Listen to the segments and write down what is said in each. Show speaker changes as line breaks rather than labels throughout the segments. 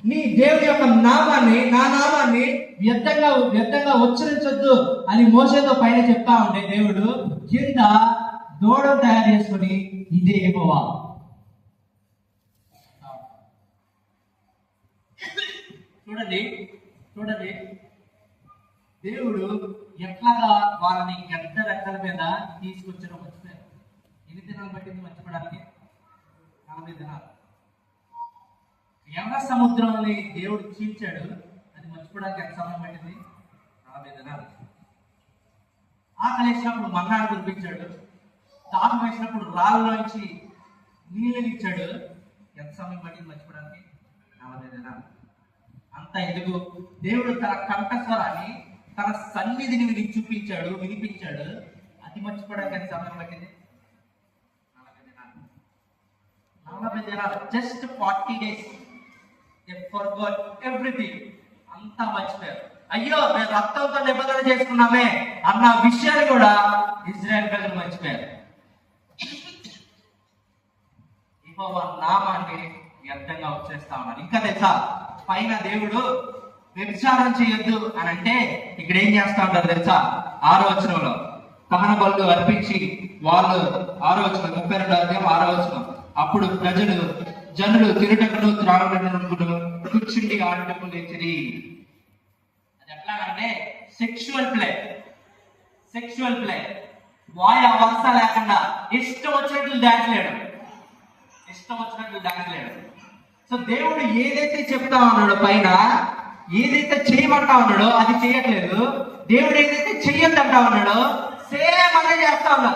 నీ దేవుని యొక్క నామాన్ని, నా నామాన్ని వ్యర్థంగా ఉచ్చరించొద్దు అని మోషేతో పైన చెప్తా ఉంటే దేవుడు కింద దూడను తయారు చేసుకుని ఇదే యెహోవా. చూడండి దేవుడు ఎట్లాగా వాళ్ళని గద్ద రెక్కల మీద తీసుకొచ్చిన మర్చిపోయారు. ఎన్ని దినాలు పట్టింది మర్చిపోవడానికి? 40 దినాలు. ఎర్ర సముద్రాన్ని దేవుడు చీల్చాడు, అది మర్చిపోవడానికి ఎంత సమయం పట్టింది? 40 దినాలు. ఆకలి వేసినప్పుడు మన్నాడు కురిపించాడు, దాహం వేసినప్పుడు రాళ్ళలోంచి నీళ్ళని ఇచ్చాడు, ఎంత సమయం పట్టింది మర్చిపోవడానికి? 40 దినాలు. అంత ఎందుకు? దేవుడు తన కంఠస్వరాన్ని, తన సన్నిధిని వినిపించాడు, అది మర్చిపోవడానికి ఎంత సమయం పట్టింది? 40 దినాలు. Just 40 days. They forgot everything. అంతా మర్చిపోయారు. అయ్యో, మేము రక్తంతో నిబంధన చేసుకున్నామే అన్న విషయాన్ని కూడా ఇజ్రాయెల్ ప్రజలు మర్చిపోయారు. యెహోవా నామాన్ని వ్యర్థంగా వచ్చేస్తా ఉన్నారు. ఇంకా తెలుసా, పైన దేవుడు వ్యభిచారం చేయొద్దు అని అంటే ఇక్కడ ఏం చేస్తా ఉంటారు తెలుసా? 6వ వచనంలో దహన బలులు అర్పించి వాళ్ళు 6వ వచనం 32వ అధ్యాయం 6వ వచనం, అప్పుడు జనులు తిరుటకును త్రాగుటకును కూర్చుండి ఆడుటకు లేచిరి. అది ఎట్లాగంటే సెక్షువల్ ప్లే, వాయ వరుస లేకుండా ఇష్టం వచ్చినట్లు డాన్స్ లేడు. సో దేవుడు ఏదైతే చెప్తా ఉన్నాడో, పైన ఏదైతే చేయమంటా ఉన్నాడో అది చేయట్లేదు. దేవుడు ఏదైతే చెయ్యొద్దంటా ఉన్నాడో సేమ్ అదే చేస్తా ఉన్నారు.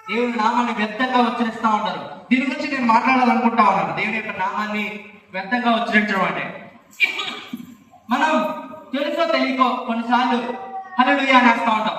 దేవుని నామాన్ని వ్యర్థంగా ఉచ్చరిస్తా ఉంటారు. దీని గురించి నేను మాట్లాడాలనుకుంటా ఉన్నాను. దేవుని యొక్క నామాన్ని వ్యర్థంగా ఉచ్చరించడం అంటే మనం తెలుసో తెలియకో కొన్నిసార్లు హల్లెలూయా అనేస్తా ఉంటాం.